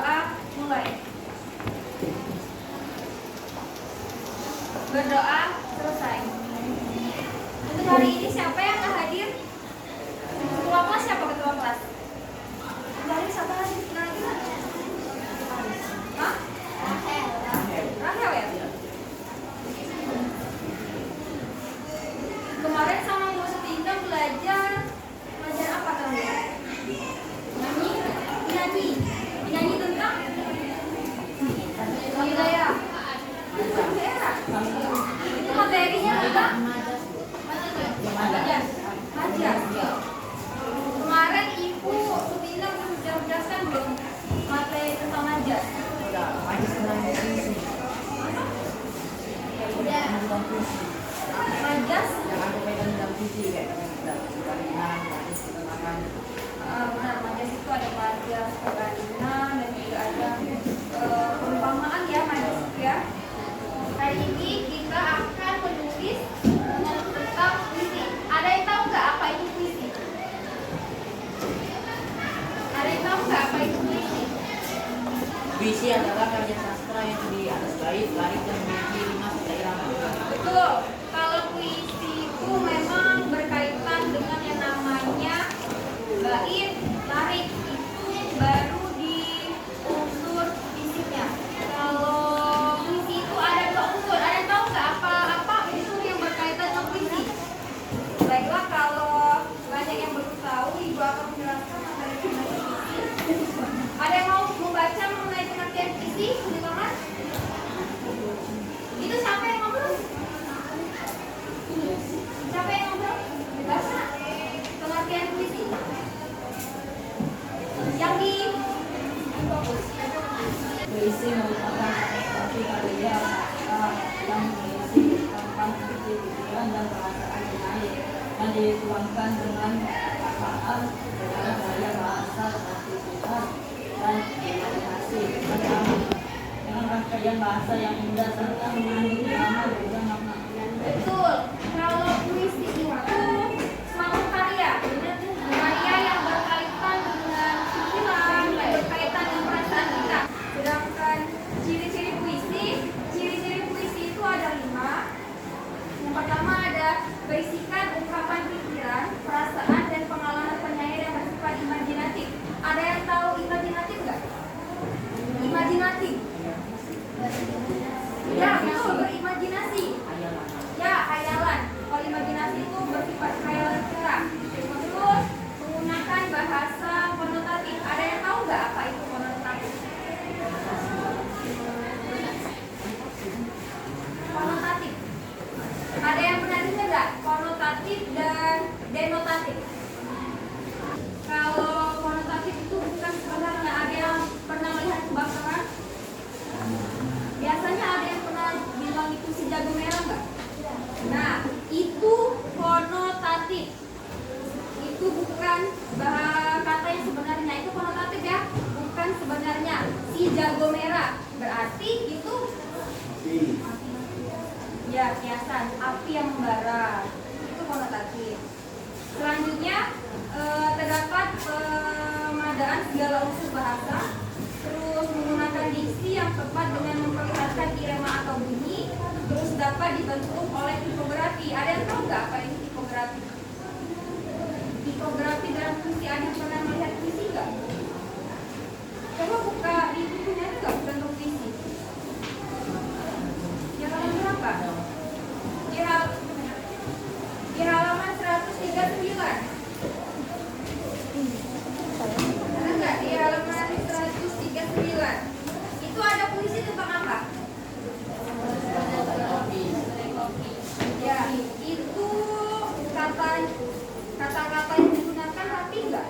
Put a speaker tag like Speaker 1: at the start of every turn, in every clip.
Speaker 1: berdoa, mulai. Berdoa, selesai. Untuk hari ini siapa yang nggak hadir? Ketua kelas siapa ketua kelas? Dari siapa lagi? Hah? Rahel ya? Kemarin sama Bu Sutinda belajar apa kamu? Nyanyi tentang wilayah. Itu materinya tentang majas. Kemarin Ibu Sutinda sudah menjelaskan belum materi tentang majas? Majas benar, majas itu ada majas peralihan dan juga ada perumpamaan ya, majas itu ya. Hari ini kita akan menulis tentang puisi. Ada yang tahu nggak apa itu puisi? Ada yang tahu nggak apa itu puisi?
Speaker 2: Puisi adalah karya sastra yang terdiri atas bait, larik, dan memiliki 5 serta irama.
Speaker 1: Betul. Kalau puisi itu memang berkaitan dengan yang namanya bait, larik, itu baru di unsur fisiknya. Kalau puisi itu ada 2 unsur. Ada yang tahu nggak apa unsur yang berkaitan dengan puisi? Baiklah, kalau banyak yang belum tahu, Ibu akan menjelaskan mengenai puisi. Ada yang mau membaca mengenai pengertian puisi? Silakan. Itu siapa yang ngobrol? Siapa yang ngobrol? Baca pengertian puisi. Yang di
Speaker 2: Puisi merupakan ekspresi karya yang mengisi tentang pikiran dan perasaan yang dituangkan dengan perkataan dengan gaya bahasa kreativitas dan imajinasi dengan rangkaian bahasa yang indah serta mengandung irama dan makna.
Speaker 1: betul. Kalau puisi itu suatu karya yang berkaitan dengan pikiran, yang berkaitan dengan perasaan kita. Sedangkan ciri-ciri puisi itu ada 5. Yang pertama ada berisikan ungkapan pikiran, perasaan, dan pengalaman penyair yang bersifat imajinatif. Ada yang tahu imajinatif nggak? Imajinatif. Ya, betul, berimajinasi. Ya, hayalan. Kalau imajinasi itu bersifat hayalan kita. Terus menggunakan bahasa konotatif. Ada yang tahu nggak apa itu konotatif? Konotatif. Ada yang pernah dengar nggak konotatif dan denotatif? Kalau konotatif itu bukan sebenarnya, ada yang pernah melihat kebakaran? Biasanya ada yang pernah bilang itu si jago merah nggak? Nah, itu konotatif. Itu bukan kata yang sebenarnya, itu konotatif ya, bukan sebenarnya. Si jago merah berarti itu ya kiasan, api yang membara. Itu konotatif. Selanjutnya terdapat pemadaan segala unsur bahasa, terus menggunakan diksi yang tepat dengan memperlihatkan irama atau bunyi, terus dapat dibentuk oleh tipografi. Ada yang tahu nggak apa ini tipografi? Tipografi dalam puisi, ada yang pernah melihat puisi nggak? Coba buka di bukunya itu nggak bentuk puisi? Ya kalian berapa? Di halaman 139. Enggak, di halaman 139. Itu ada puisi tentang apa? Ya, itu kata-kata yang digunakan rapi enggak?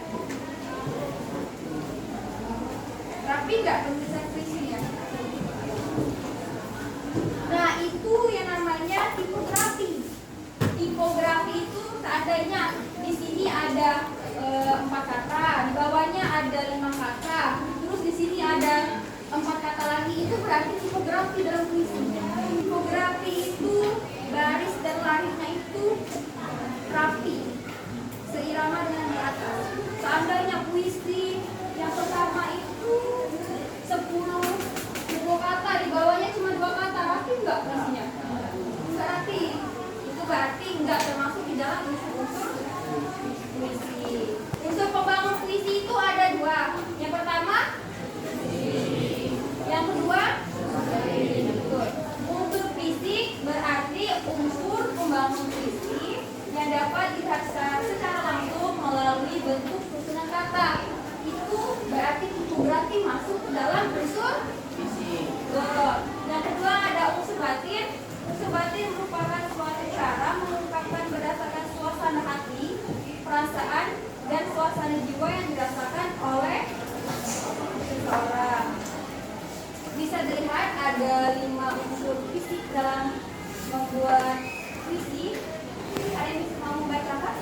Speaker 1: Rapi enggak penulisan puisinya? Nah, itu yang namanya tipografi. Tipografi itu seandainya di sini ada 4 kata, di bawahnya ada 5 kata, terus di sini ada 4 kata lagi, itu berarti tipografi dalam puisi. Tipografi itu baris dan larisnya itu rapi, seirama dengan di atas. Seandainya puisi yang pertama itu batin merupakan suatu cara mengungkapkan berdasarkan suasana hati, perasaan, dan suasana jiwa yang dirasakan oleh seseorang. Bisa dilihat ada 5 unsur fisik dalam membuat puisi. Ada yang bisa mau membacakan?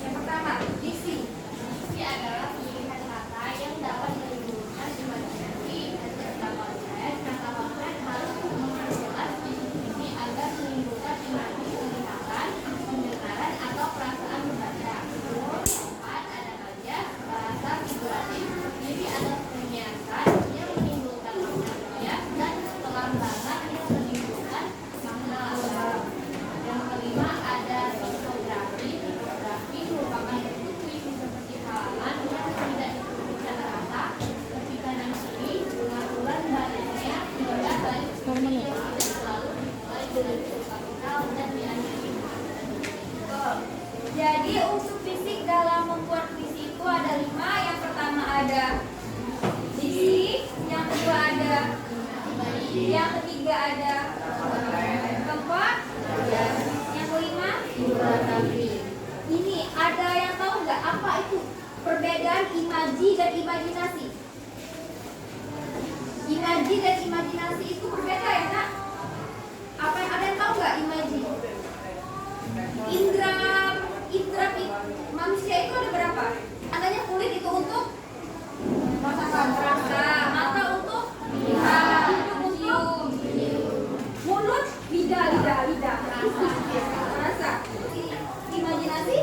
Speaker 1: Yang pertama, diksi.
Speaker 3: Diksi adalah pilihan kata yang dapat menimbulkan imajinasi serta konsep. Kata-kata harus memperjelas isi agar menimbulkan imajinasi penglihatan, pendengaran, atau perasaan membaca. Keempat, ada saja bahasa figuratif terdiri atas penyiasan yang menimbulkan makna bias dan kelambangan yang menimbulkan makna dalam. Yang kelima, ada tipografi. Tipografi merupakan bentuk puisi seperti halaman yang tidak ditulis secara rata. Di kanan kiri, pengaturan barisnya hingga baris kiri yang tidak selalu dimulai dengan huruf kapital dan diakhiri dengan
Speaker 1: Oh, jadi unsur fisik dalam membuat puisi itu ada 5. Yang pertama ada diksi, yang kedua ada, yang ketiga ada, keempat, yang kelima. Ini ada yang tahu nggak apa itu perbedaan imaji dan imajinasi? Imaji dan imajinasi itu berbeda ya nak? Ada yang tahu nggak imaji? Indra manusia itu ada berapa? Katanya kulit itu untuk rasa, mata untuk lihat, hidung untuk mulut, lidah, rasa. Imajinasi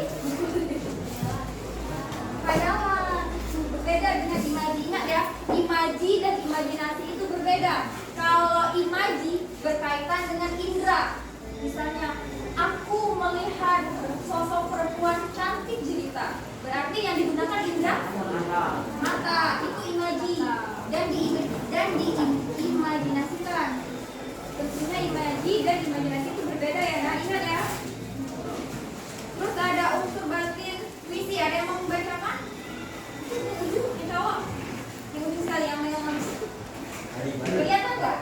Speaker 1: hayalan. Berbeda dengan imaji. Ingat ya, imaji dan imajinasi itu berbeda. Kalau imaji berkaitan dengan indera. Misalnya, aku melihat sosok perempuan cantik jelita. Berarti yang digunakan indera mata. Itu imaji dan diimajinasikan. Tentunya imaji dan imajinasi itu berbeda ya. Nah, ingat ya. Terus ada unsur batin puisi. Ada yang mau membacakan? Insya Allah. Yang penting sekali yang megang. Kelihatan nggak?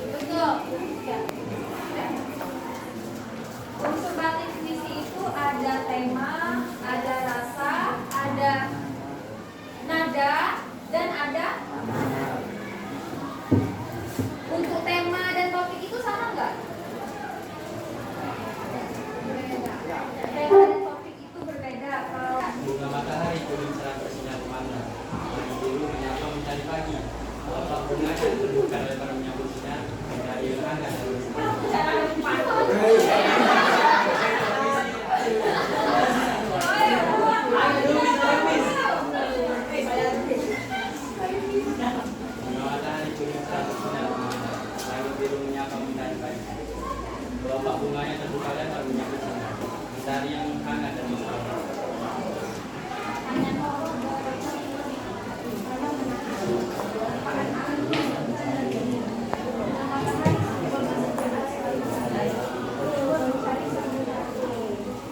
Speaker 1: Betul. Unsur batin puisi itu ada tema, ada rasa, ada nada, dan ada. Untuk tema dan topik itu sama nggak? Tema dan topik itu berbeda. Kalau
Speaker 4: bunga matahari kuning cerah bersinar kemana, pagi biru menyapa mencari pagi. Kelopak bunga yang terbuka lebar menyambut sinar dari lembaga dan bersinar. Bunga matahari kuning cerah bersinar kemana, pagi biru menyapa mencari pagi. Kelopak bunga yang terbuka lebar menyambut sinar dari yang hangat dan mesra.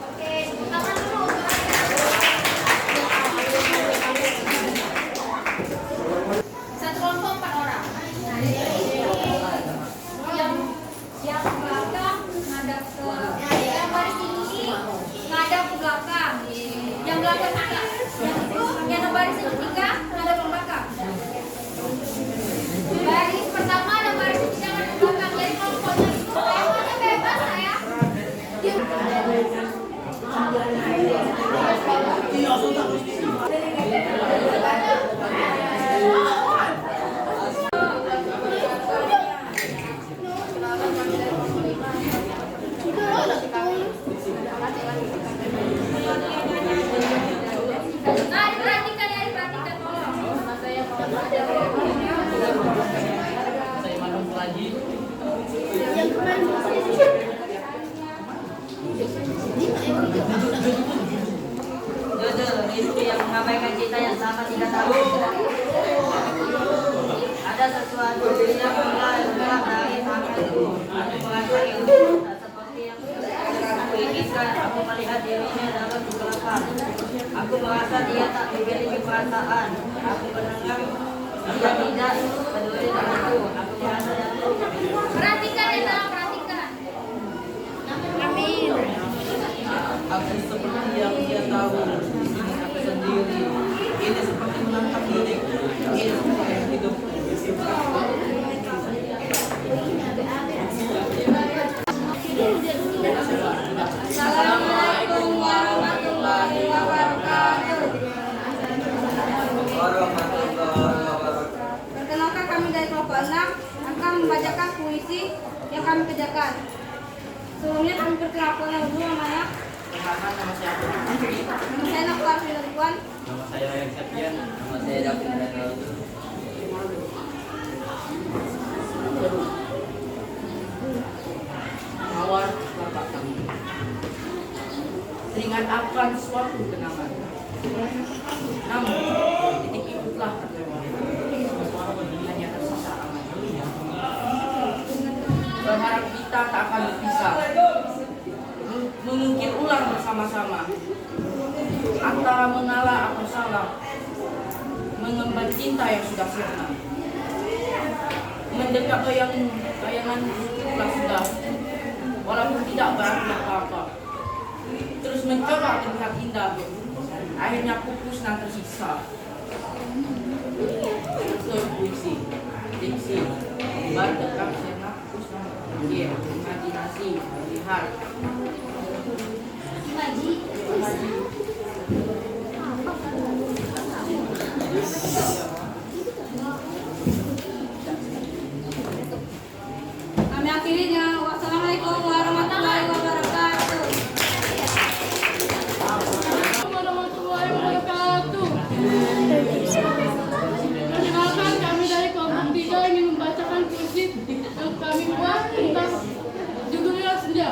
Speaker 1: Oke, tangan dulu. Satu kelompok 4 orang. Nah, yang belakang ngadap ke yang baris ini ngadap ke belakang. Yang belakang juga. Yang itu yang baris ketiga ngadap ke belakang. Baris pertama dan baris ketiga ngadap ke belakang. Jadi kelompoknya itu temanya bebas ya. Nah, diperhatikan ya, diperhatikan tolong.
Speaker 4: Saya Manung lagi.
Speaker 3: yang kemarin
Speaker 2: istri yang mengabaikan cintanya selama 3 tahun. Ada sesuatu yang mulai bergerak dari tanganku. Aku merasakan tak seperti yang aku inginkan. Aku melihat dirinya dalam kegelapan. Aku merasa dia tak memiliki perasaan. Aku mendengar dia tidak peduli denganku. Aku merasa jatuh.
Speaker 1: Perhatikan ya, Nak, perhatikan. Amin.
Speaker 2: Aku seperti yang dia tahu. Di sini aku sendiri. Ini seperti menantang diri. Ini seperti hidup.
Speaker 1: Assalamualaikum warahmatullahi wabarakatuh. Perkenalkan, kami dari kelompok 6 akan membacakan puisi yang kami kerjakan. Sebelumnya kami perkenalkan dulu namanya.
Speaker 2: Nama siapa?
Speaker 1: Nama saya Nafar Ridwan.
Speaker 4: Nama saya Ryan Septian.
Speaker 2: Nama saya David Daniel. Mawar bapak kami. Teringat akan suatu kenangan. Namun, titik itu telah terlewati. Hanya tersisa angan. Berharap kita tak akan berpisah. Mengukir ulang bersama-sama. Antara mengalah atau salah. Mengemban cinta yang sudah sirna. Mendekat bayangan telah sudah. Walaupun tidak berarti apa-apa. Terus mencoba terlihat indah. Akhirnya pupus dan tersisa. Puisi, diksi, berdekat senak, imajinasi, melihat.
Speaker 1: Kami akhiri dengan wassalamualaikum warahmatullahi wabarakatuh.
Speaker 3: Warahmatullahi wabarakatuh. Perkenalkan, kami dari kelompok 3 ingin membacakan puisi yang kami buat tentang judulnya Senja.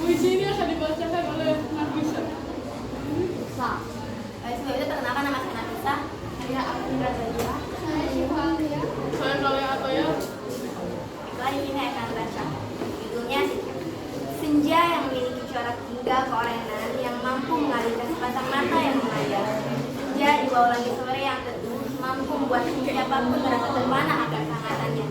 Speaker 3: Puisi ini akan dibacakan oleh Nafisa.
Speaker 5: Sebelum itu perkenalkan, nama saya Nafisa. Saya Afifah Zahira.
Speaker 3: Saya Syifa Alia. Saya Kalia Atoya.
Speaker 5: Itulah di sini akan baca. Judulnya Senja yang memiliki corak hingga keorenan yang mampu mengalihkan sepasang mata yang mengajar. Senja di bawah langit sore yang teduh mampu membuat siapapun merasa terpana akan kehangatannya.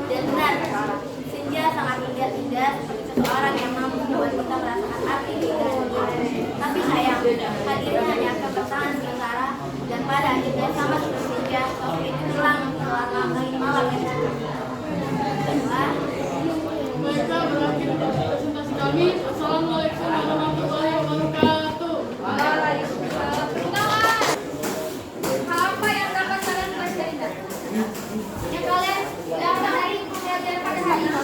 Speaker 5: Dan benar kata orang, senja sangat indah seperti seseorang yang mampu membuat kita merasakan arti keindahan dunia. Tapi sayang, hadirnya hanya akan bertahan sementara dan pada akhirnya sama seperti senja, sosok itu hilang selama malam yang cerah.
Speaker 3: Baiklah, berakhir presentasi kami. Assalamualaikum warahmatullahi wabarakatuh.
Speaker 1: Waalaikumsalam. Apa yang dapat kalian pelajari? Yang kalian dapat dari pembelajaran pada hari ini?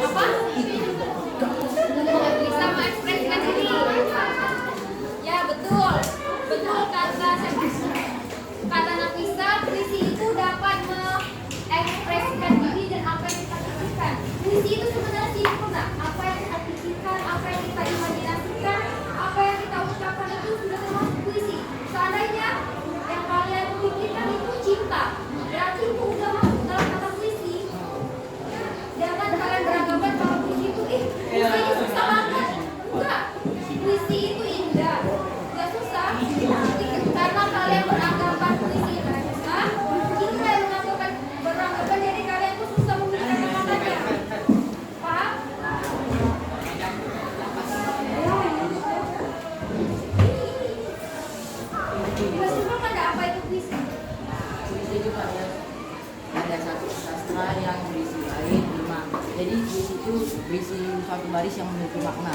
Speaker 1: Apa? Bisa mengekspresikan diri. Ya betul, betul kata siapa? Kata Nafisa, puisi itu dapat mengekspresikan diri dan apa yang kita pikirkan. Puisi itu sebenarnya sempurna. Apa yang kita pikirkan, apa yang kita imajinasikan, apa yang kita ucapkan itu sudah termasuk puisi. Seandainya yang kalian pikirkan itu cinta, berarti itu sudah masuk dalam kata puisi. Jangan kalian beranggapan kalau puisi itu puisi itu susah banget. Enggak, puisi itu indah, enggak susah. Karena kalian beranggapan puisi itu susah, kita yang beranggapan jadi kalian itu susah memikirkan kata-katanya. Paham? Coba ada apa itu puisi?
Speaker 2: Puisi itu ada satu sastra yang berisi bait 5. Jadi puisi itu berisi satu baris yang memiliki makna.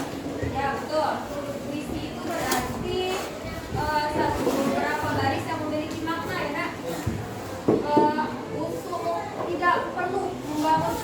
Speaker 1: Ya betul. Puisi itu berarti satu beberapa baris yang memiliki makna ya nak. Untuk tidak perlu membangun